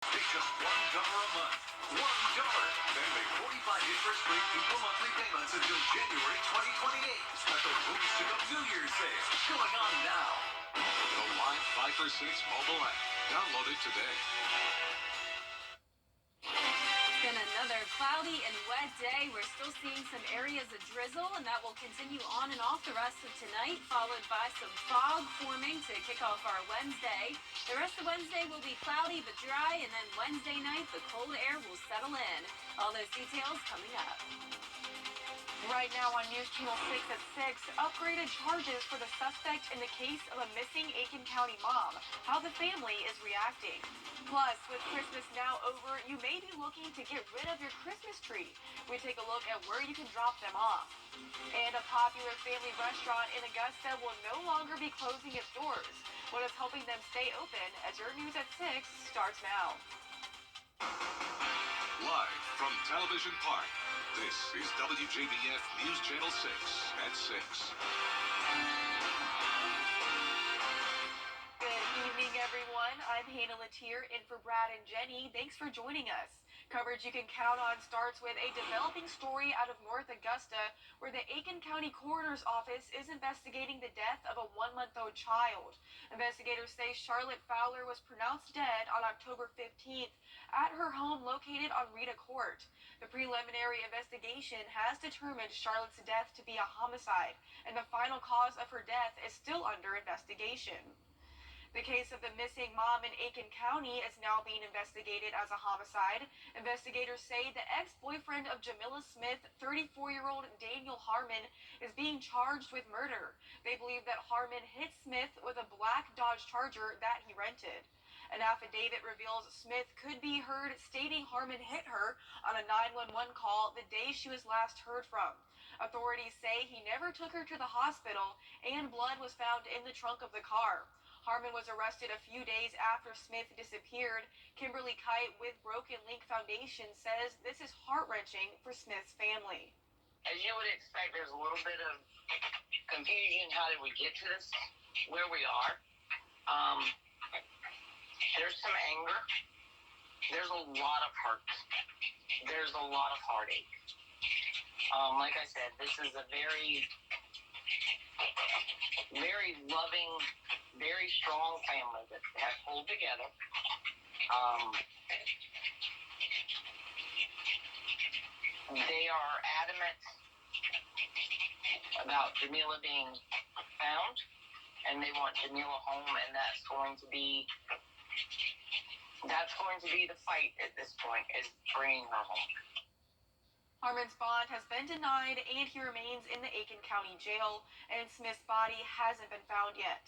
Pay just $1 a month. $1. Then make 45 interest-free equal monthly payments until January 2028 at the Rooms to Go New Year's sale. Going on now. The Live 5 for 6 mobile app. Download it today. It's been another cloudy and wet day. We're still seeing some areas of drizzle, and that will continue on and off the rest of tonight, followed by some fog forming to kick off our Wednesday. The rest of Wednesday will be cloudy but dry, and then Wednesday night, the cold air will settle in. All those details coming up. Right now on News Channel 6 at 6, upgraded charges for the suspect in the case of a missing Aiken County mom, how the family is reacting. Plus, with Christmas now over, you may be looking to get rid of your Christmas tree. We take a look at where you can drop them off. And a popular family restaurant in Augusta will no longer be closing its doors. What is helping them stay open as your News at 6 starts now. Live from Television Park, this is WJBF News Channel 6 at 6. Good evening, everyone. I'm Hannah Latier in for Brad and Jenny. Thanks for joining us. Coverage you can count on starts with a developing story out of North Augusta, where the Aiken County Coroner's Office is investigating the death of a 1-month-old child. Investigators say Charlotte Fowler was pronounced dead on October 15th at her home located on Rita Court. The preliminary investigation has determined Charlotte's death to be a homicide, and the final cause of her death is still under investigation. The case of the missing mom in Aiken County is now being investigated as a homicide. Investigators say the ex-boyfriend of Jamila Smith, 34-year-old Daniel Harmon, is being charged with murder. They believe that Harmon hit Smith with a black Dodge Charger that he rented. An affidavit reveals Smith could be heard stating Harmon hit her on a 911 call the day she was last heard from. Authorities say he never took her to the hospital, and blood was found in the trunk of the car. Harmon was arrested a few days after Smith disappeared. Kimberly Kite with Broken Link Foundation says this is heart-wrenching for Smith's family. As you would expect, there's a little bit of confusion. How did we get to this, where we are? There's some anger. There's a lot of hurt. There's a lot of heartache. Like I said, this is a very, very loving, very strong family that has pulled together. They are adamant about Jamila being found, and they want Jamila home, and that's going to be the fight at this point, is bringing her home. Harmon's bond has been denied, and he remains in the Aiken County Jail, and Smith's body hasn't been found yet.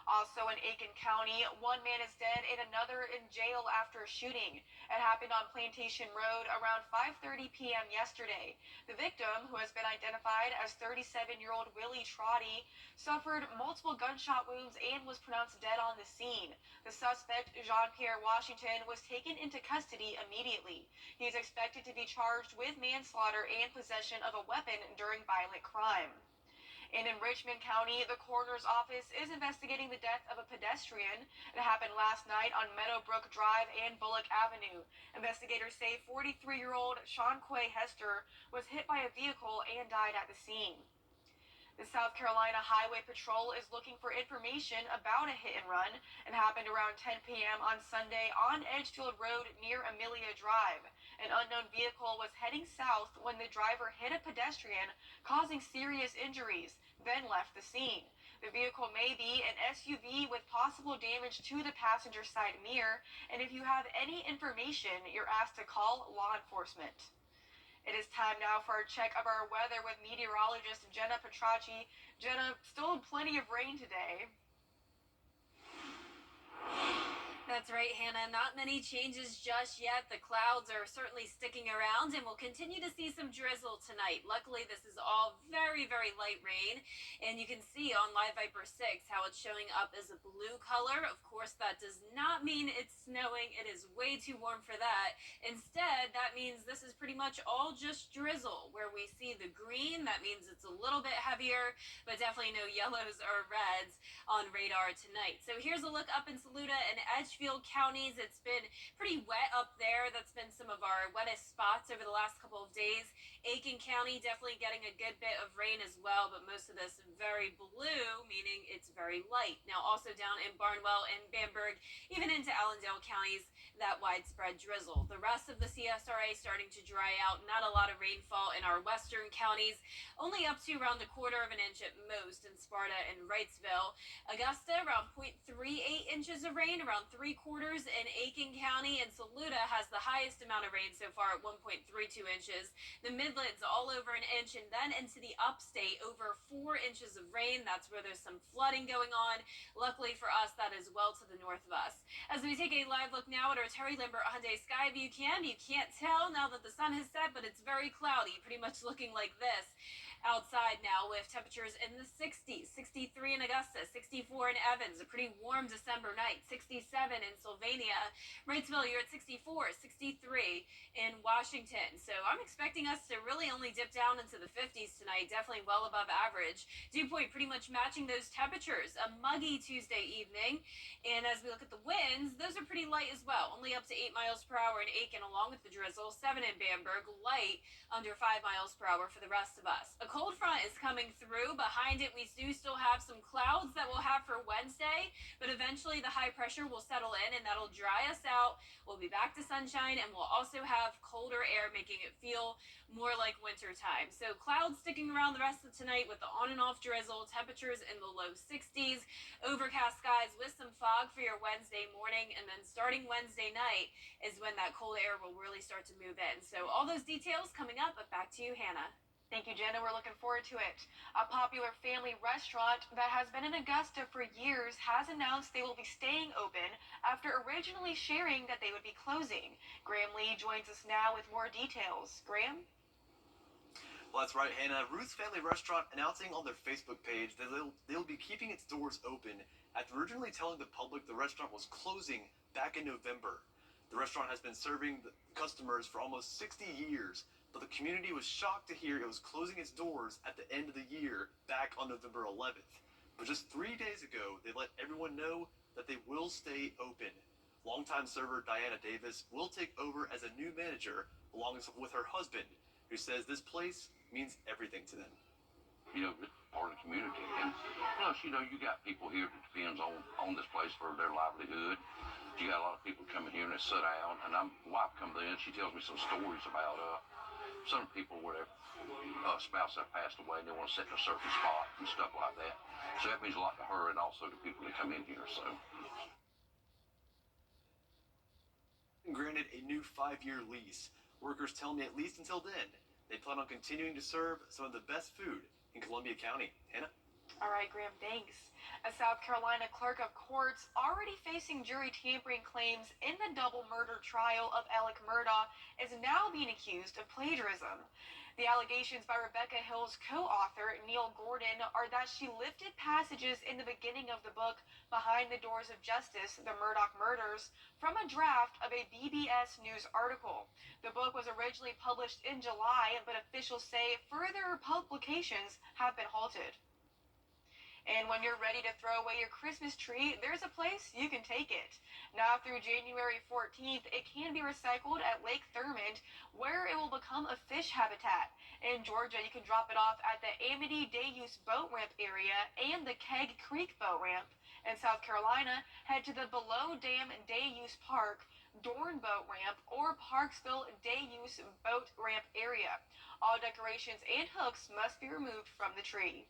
Also in Aiken County, one man is dead and another in jail after a shooting. It happened on Plantation Road around 5:30 p.m. yesterday. The victim, who has been identified as 37-year-old Willie Trotty, suffered multiple gunshot wounds and was pronounced dead on the scene. The suspect, Jean-Pierre Washington, was taken into custody immediately. He is expected to be charged with manslaughter and possession of a weapon during violent crime. And in Richmond County, the coroner's office is investigating the death of a pedestrian. It happened last night on Meadowbrook Drive and Bullock Avenue. Investigators say 43-year-old Sean Quay Hester was hit by a vehicle and died at the scene. The South Carolina Highway Patrol is looking for information about a hit and run. It happened around 10 p.m. on Sunday on Edgefield Road near Amelia Drive. An unknown vehicle was heading south when the driver hit a pedestrian, causing serious injuries, then left the scene. The vehicle may be an SUV with possible damage to the passenger side mirror, and if you have any information, you're asked to call law enforcement. It is time now for a check of our weather with meteorologist Jenna Petracci. Jenna, still plenty of rain today. That's right, Hannah. Not many changes just yet. The clouds are certainly sticking around, and we'll continue to see some drizzle tonight. Luckily, this is all very, very light rain, and you can see on Live Viper 6 how it's showing up as a blue color. Of course, that does not mean it's snowing. It is way too warm for that. Instead, that means this is pretty much all just drizzle. Where we see the green, that means it's a little bit heavier, but definitely no yellows or reds on radar tonight. So here's a look up in Saluda and Edgefield. Edgefield counties. It's been pretty wet up there. That's been some of our wettest spots over the last couple of days. Aiken County definitely getting a good bit of rain as well, but most of this very blue, meaning it's very light. Now also down in Barnwell and Bamberg, even into Allendale counties, that widespread drizzle. The rest of the CSRA starting to dry out. Not a lot of rainfall in our western counties, only up to around a quarter of an inch at most in Sparta and Wrightsville. Augusta around 0.38 inches of rain, around 3/4 in Aiken County, and Saluda has the highest amount of rain so far at 1.32 inches. The Midlands all over an inch, and then into the upstate over 4 inches of rain. That's where there's some flooding going on. Luckily for us, that is well to the north of us. As we take a live look now at our Terry Lambert Hyundai Skyview cam, you can't tell now that the sun has set, but it's very cloudy, pretty much looking like this outside now with temperatures in the 60s, 63 in Augusta, 64 in Evans, a pretty warm December night, 67 in Sylvania. Wrightsville, you're at 64, 63 in Washington. So I'm expecting us to really only dip down into the 50s tonight, definitely well above average. Dew point pretty much matching those temperatures. A muggy Tuesday evening. And as we look at the winds, those are pretty light as well, only up to 8 miles per hour in Aiken along with the drizzle, 7 in Bamberg, light under 5 miles per hour for the rest of us. A cold front is coming through. Behind it, we do still have some clouds that we'll have for Wednesday, but eventually the high pressure will settle in and that'll dry us out. We'll be back to sunshine, and we'll also have colder air, making it feel more like winter time. So clouds sticking around the rest of tonight with the on and off drizzle, temperatures in the low 60s, overcast skies with some fog for your Wednesday morning, and then starting Wednesday night is when that cold air will really start to move in. So all those details coming up, but back to you, Hannah. Thank you, Jenna. We're looking forward to it. A popular family restaurant that has been in Augusta for years has announced they will be staying open after originally sharing that they would be closing. Graham Lee joins us now with more details. Graham? Well, that's right, Hannah. Ruth's Family Restaurant announcing on their Facebook page that they'll be keeping its doors open after originally telling the public the restaurant was closing back in November. The restaurant has been serving the customers for almost 60 years, but the community was shocked to hear it was closing its doors at the end of the year back on November 11th. But just 3 days ago, they let everyone know that they will stay open. Longtime server Diana Davis will take over as a new manager along with her husband, who says this place means everything to them. It's part of the community. And plus, you got people here that depends on this place for their livelihood. You got a lot of people coming here and they sit down, and my wife comes in, she tells me some stories about some people where their spouse have passed away and they want to sit in a certain spot and stuff like that. So that means a lot to her and also to people that come in here. So. Granted a new 5-year lease. Workers tell me at least until then, they plan on continuing to serve some of the best food in Columbia County. Hannah? All right, Graham, thanks. A South Carolina clerk of courts already facing jury tampering claims in the double murder trial of Alec Murdaugh is now being accused of plagiarism. The allegations by Rebecca Hill's co-author, Neil Gordon, are that she lifted passages in the beginning of the book Behind the Doors of Justice, The Murdaugh Murders, from a draft of a BBS News article. The book was originally published in July, but officials say further publications have been halted. And when you're ready to throw away your Christmas tree, there's a place you can take it. Now through January 14th, it can be recycled at Lake Thurmond, where it will become a fish habitat. In Georgia, you can drop it off at the Amity Day-Use Boat Ramp area and the Keg Creek Boat Ramp. In South Carolina, head to the Below Dam Day-Use Park, Dorn Boat Ramp, or Parksville Day-Use Boat Ramp area. All decorations and hooks must be removed from the tree.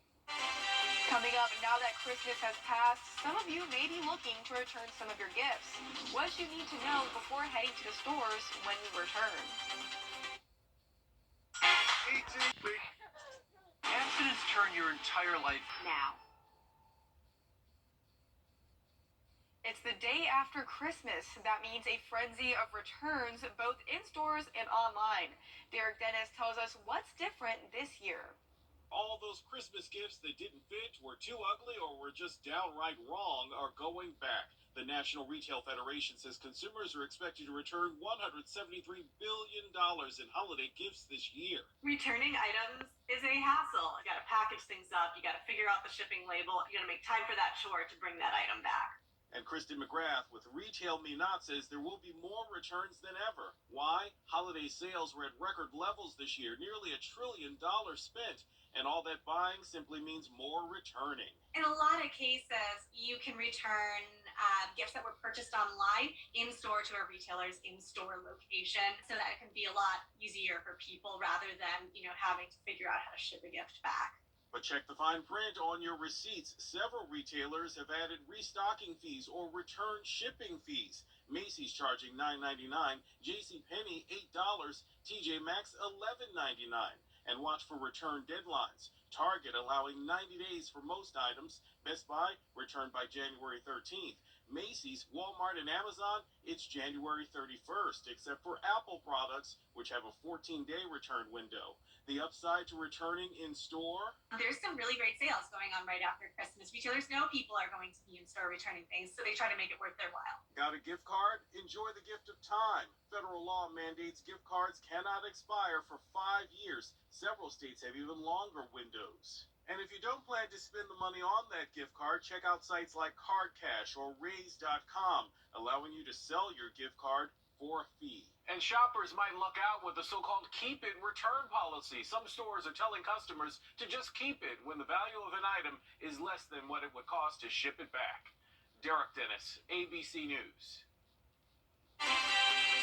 Coming up, now that Christmas has passed, some of you may be looking to return some of your gifts. What you need to know before heading to the stores when you return. Accidents turn your entire life Now. It's the day after Christmas. That means a frenzy of returns, both in stores and online. Derek Dennis tells us what's different this year. All those Christmas gifts that didn't fit, were too ugly, or were just downright wrong are going back. The National Retail Federation says consumers are expected to return $173 billion in holiday gifts this year. Returning items is a hassle. You got to package things up. You got to figure out the shipping label. You got to make time for that chore to bring that item back. And Kristen McGrath with Retail Me Not says there will be more returns than ever. Why? Holiday sales were at record levels this year, nearly $1 trillion spent. And all that buying simply means more returning. In a lot of cases, you can return gifts that were purchased online in store to a retailer's in-store location, so that it can be a lot easier for people rather than having to figure out how to ship a gift back. But check the fine print on your receipts. Several retailers have added restocking fees or return shipping fees. Macy's charging $9.99, JCPenney $8, TJ Maxx $11.99. And watch for return deadlines. Target allowing 90 days for most items. Best Buy returned by January 13th. Macy's, Walmart, and Amazon, it's January 31st, except for Apple products, which have a 14-day return window. The upside to returning in store? There's some really great sales going on right after Christmas. Retailers know people are going to be in store returning things, so they try to make it worth their while. Got a gift card? Enjoy the gift of time. Federal law mandates gift cards cannot expire for 5 years. Several states have even longer windows. And if you don't plan to spend the money on that gift card, check out sites like CardCash or Raise.com, allowing you to sell your gift card for a fee. And shoppers might luck out with the so-called keep it return policy. Some stores are telling customers to just keep it when the value of an item is less than what it would cost to ship it back. Derek Dennis, ABC News.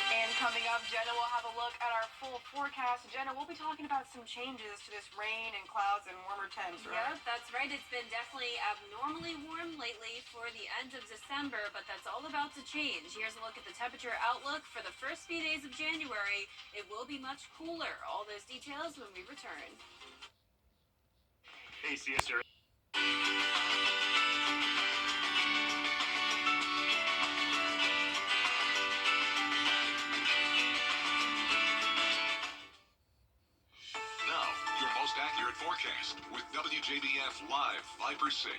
And coming up, Jenna will have a look at our full forecast. Jenna, we'll be talking about some changes to this rain and clouds and warmer temps, right? Yep, that's right. It's been definitely abnormally warm lately for the end of December, but that's all about to change. Here's a look at the temperature outlook for the first few days of January. It will be much cooler. All those details when we return. Hey, CSR. Accurate forecast with WJBF Live Viper 6.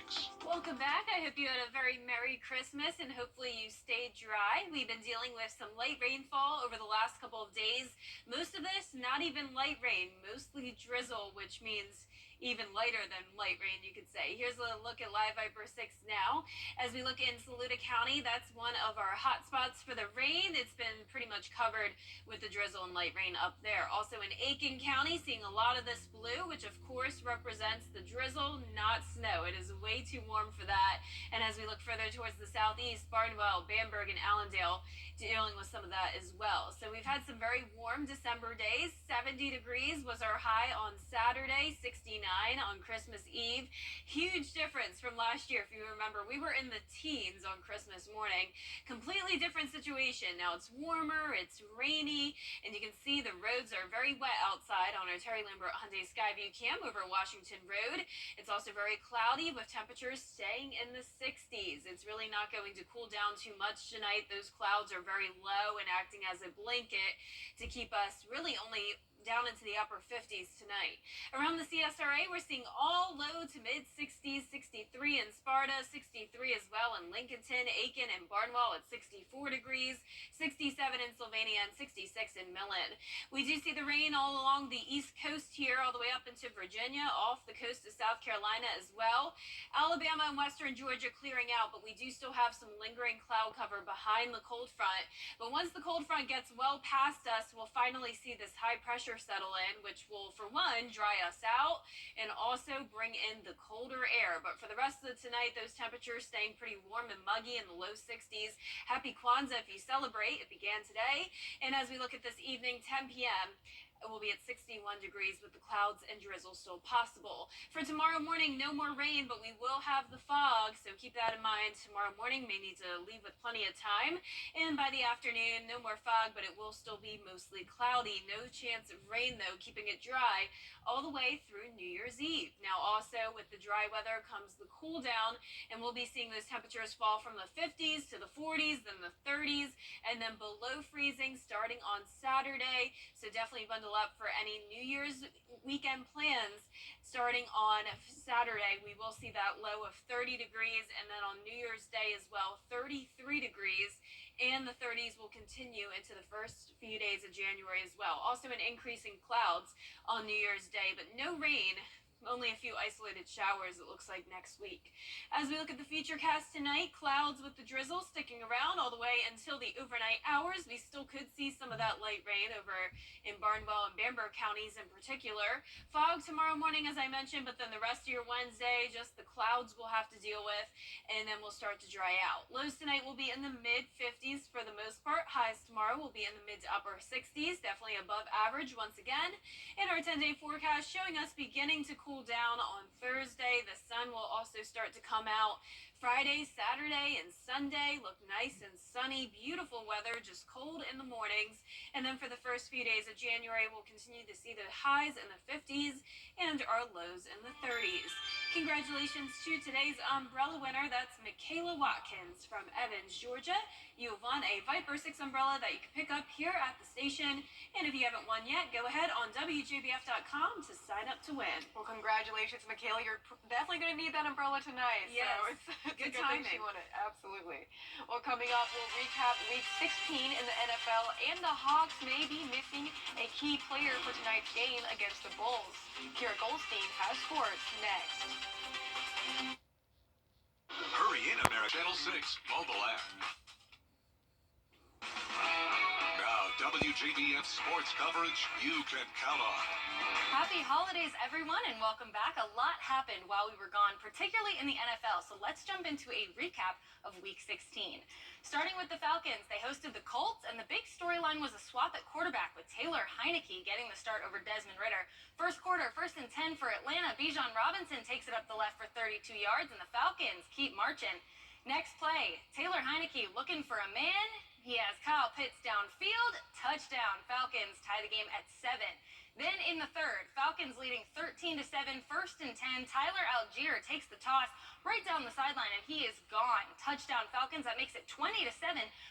Welcome back. I hope you had a very Merry Christmas and hopefully you stayed dry. We've been dealing with some light rainfall over the last couple of days. Most of this, not even light rain, mostly drizzle, which means even lighter than light rain, you could say. Here's a look at Live Viper 6 now. As we look in Saluda County, that's one of our hot spots for the rain. It's been pretty much covered with the drizzle and light rain up there. Also in Aiken County, seeing a lot of this blue, which of course represents the drizzle, not snow. It is way too warm for that. And as we look further towards the southeast, Barnwell, Bamberg, and Allendale dealing with some of that as well. So we've had some very warm December days. 70 degrees was our high on Saturday, 69 on Christmas Eve. Huge difference from last year. If you remember, we were in the teens on Christmas morning. Completely different situation. Now it's warmer, it's rainy, and you can see the roads are very wet outside on our Terry Lambert Hyundai Skyview Cam over Washington Road. It's also very cloudy with temperatures staying in the 60s. It's really not going to cool down too much tonight. Those clouds are very low and acting as a blanket to keep us really only down into the upper 50s tonight. Around the CSRA, we're seeing all low to mid 60s, 63 in Sparta, 63 as well in Lincolnton, Aiken, and Barnwell at 64 degrees, 67 in Sylvania, and 66 in Millen. We do see the rain all along the east coast here, all the way up into Virginia, off the coast of South Carolina as well. Alabama and western Georgia clearing out, but we do still have some lingering cloud cover behind the cold front. But once the cold front gets well past us, we'll finally see this high pressure settle in, which will, for one, dry us out and also bring in the colder air. But for the rest of the tonight, those temperatures staying pretty warm and muggy in the low 60s. Happy Kwanzaa if you celebrate. It began today. And as we look at this evening, 10 p.m., it will be at 61 degrees with the clouds and drizzle still possible. For tomorrow morning, no more rain, but we will have the fog, so keep that in mind. Tomorrow morning may need to leave with plenty of time. And by the afternoon, no more fog, but it will still be mostly cloudy. No chance of rain, though, keeping it dry all the way through New Year's Eve. Now, also, with the dry weather comes the cool down, and we'll be seeing those temperatures fall from the 50s to the 40s, then the 30s, and then below freezing starting on Saturday. So definitely bundle up for any New Year's weekend plans. Starting on Saturday, we will see that low of 30 degrees, and then on New Year's Day as well, 33 degrees, and the 30s will continue into the first few days of January as well. Also an increase in clouds on New Year's Day, but no rain Only a few isolated showers, it looks like, next week. As we look at the Futurecast tonight, clouds with the drizzle sticking around all the way until the overnight hours. We still could see some of that light rain over in Barnwell and Bamberg counties in particular. Fog tomorrow morning, as I mentioned, but then the rest of your Wednesday, just the clouds we'll have to deal with, and then we'll start to dry out. Lows tonight will be in the mid-50s for the most part. Highs tomorrow will be in the mid to upper 60s, definitely above average once again. In our 10-day forecast, showing us beginning to cool down on Thursday. The sun will also start to come out. Friday, Saturday, and Sunday look nice and sunny, beautiful weather, just cold in the mornings. And then for the first few days of January, we'll continue to see the highs in the 50s and our lows in the 30s. Congratulations to today's umbrella winner. That's Michaela Watkins from Evans, Georgia. You have won a Viper 6 umbrella that you can pick up here at the station. And if you haven't won yet, go ahead on WJBF.com to sign up to win. Well, congratulations, Michaela. You're definitely going to need that umbrella tonight. Yes. So it's a good timing. thing she won it. Absolutely. Well, coming up, we'll recap Week 16 in the NFL, and the Hawks may be missing a key player for tonight's game against the Bulls. Kira Goldstein has sports next. Hurry in, America. Channel 6 mobile app. Now, WJBF sports coverage you can count on. Happy holidays, everyone, and welcome back. A lot happened while we were gone, particularly in the NFL. So let's jump into a recap of Week 16. Starting with the Falcons, they hosted the Colts, and the big storyline was a swap at quarterback with Taylor Heineke getting the start over Desmond Ridder. First quarter, 1st and 10 for Atlanta. Bijan Robinson takes it up the left for 32 yards, and the Falcons keep marching. Next play, Taylor Heineke looking for a man. He has Kyle Pitts downfield. Touchdown. Falcons tie the game at 7. Then in the third, Falcons leading 13-7, 1st and 10. Tyler Algier takes the toss right down the sideline, and he is gone. Touchdown Falcons. That makes it 20-7.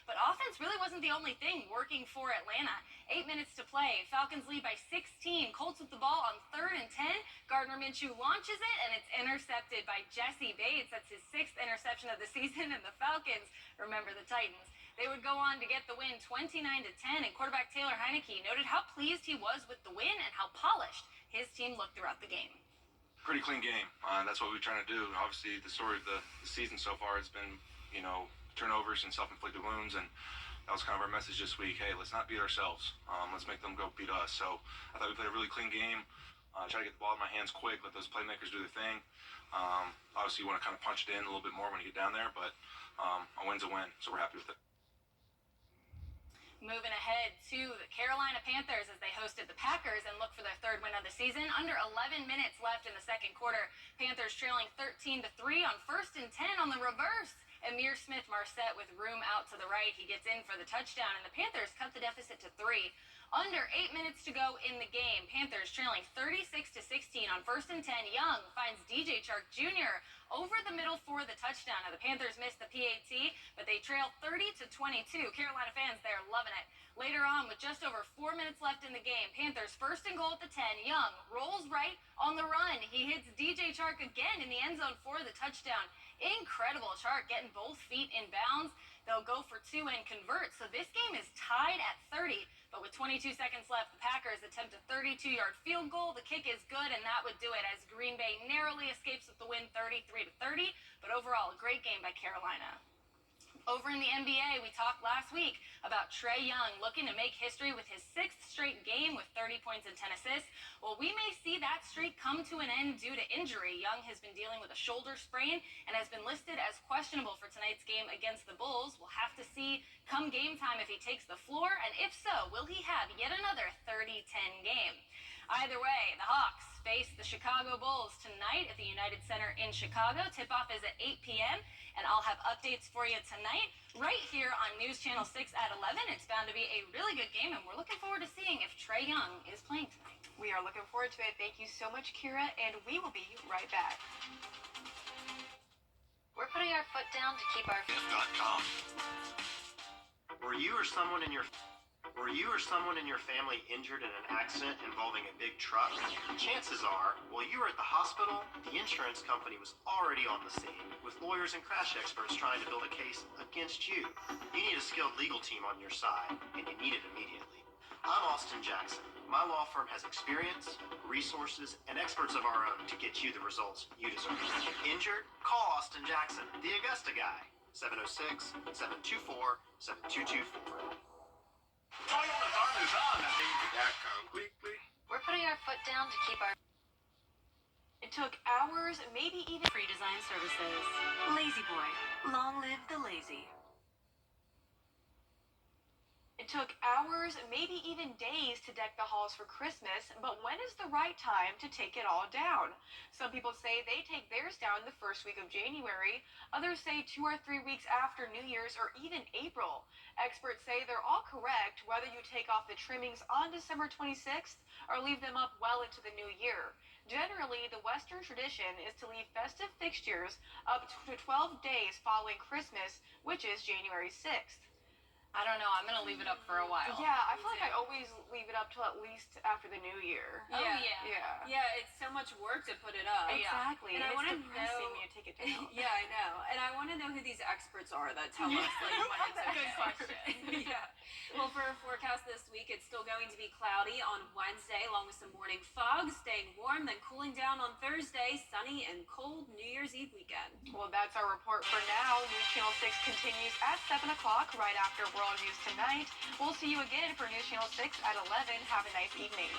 But offense really wasn't the only thing working for Atlanta. 8 minutes to play. Falcons lead by 16. Colts with the ball on 3rd and 10. Gardner Minshew launches it, and it's intercepted by Jesse Bates. That's his 6th interception of the season, and the Falcons, remember the Titans, they would go on to get the win 29-10, and quarterback Taylor Heineke noted how pleased he was with the win and how polished his team looked throughout the game. Pretty clean game. That's what we're trying to do. Obviously, the story of the season so far has been, turnovers and self-inflicted wounds, and that was kind of our message this week. Hey, let's not beat ourselves. Let's make them go beat us. So I thought we played a really clean game. Try to get the ball in my hands quick, let those playmakers do their thing. Obviously, you want to kind of punch it in a little bit more when you get down there, but a win's a win, so we're happy with it. Moving ahead to the Carolina Panthers as they hosted the Packers and look for their 3rd win of the season. Under 11 minutes left in the second quarter. Panthers trailing 13-3 on 1st and 10 on the reverse. Amir Smith-Marset with room out to the right. He gets in for the touchdown, and the Panthers cut the deficit to 3. Under 8 minutes to go in the game. Panthers trailing 36-16 on 1st and 10. Young finds DJ Chark Jr. over the middle for the touchdown. Now the Panthers missed the PAT, but they trail 30-22. Carolina fans, they're loving it. Later on, with just over 4 minutes left in the game, Panthers 1st and goal at the 10. Young rolls right on the run. He hits DJ Chark again in the end zone for the touchdown. Incredible. Chark getting both feet in bounds. They'll go for 2 and convert. So this game is tied at 30. But with 22 seconds left, the Packers attempt a 32-yard field goal. The kick is good, and that would do it as Green Bay narrowly escapes with the win 33-30. But overall, a great game by Carolina. Over in the NBA, we talked last week about Trae Young looking to make history with his 6th straight game with 30 points and 10 assists. Well, we may see that streak come to an end due to injury. Young has been dealing with a shoulder sprain and has been listed as questionable for tonight's game against the Bulls. We'll have to see come game time if he takes the floor, and if so, will he have yet another 30-10 game? Either way, the Hawks face the Chicago Bulls tonight at the United Center in Chicago. Tip-off is at 8 p.m., and I'll have updates for you tonight right here on News Channel 6 at 11. It's bound to be a really good game, and we're looking forward to seeing if Trae Young is playing tonight. We are looking forward to it. Thank you so much, Kira, and we will be right back. We're putting our foot down to keep our... F.com. Were you or someone in your family injured in an accident involving a big truck? Chances are, while you were at the hospital, the insurance company was already on the scene with lawyers and crash experts trying to build a case against you. You need a skilled legal team on your side, and you need it immediately. I'm Austin Jackson. My law firm has experience, resources, and experts of our own to get you the results you deserve. Injured? Call Austin Jackson, the Augusta guy. 706-724-7224. Toyota's arm is on. That completely. We're putting our foot down to keep our It took hours, maybe even Free design services. Lazy Boy. Long live the lazy. It took hours, maybe even days to deck the halls for Christmas, but when is the right time to take it all down? Some people say they take theirs down the first week of January. Others say 2 or 3 weeks after New Year's or even April. Experts say they're all correct whether you take off the trimmings on December 26th or leave them up well into the new year. Generally, the Western tradition is to leave festive fixtures up to 12 days following Christmas, which is January 6th. I don't know. I'm going to leave it up for a while. Yeah, I feel like I always leave it up till at least after the new year. Oh, yeah. Yeah, it's so much work to put it up. Exactly. And I it's want to depressing know. when you take it down. Yeah, I know. And I want to know who these experts are that tell us like when it's That's a good question. Yeah. Well, for our forecast this week, it's still going to be cloudy on Wednesday, along with some morning fog, staying warm, then cooling down on Thursday, sunny and cold New Year's Eve weekend. Well, that's our report for now. News Channel 6 continues at 7 o'clock right after World News Tonight. We'll see you again for News Channel 6 at 11. Have a nice evening.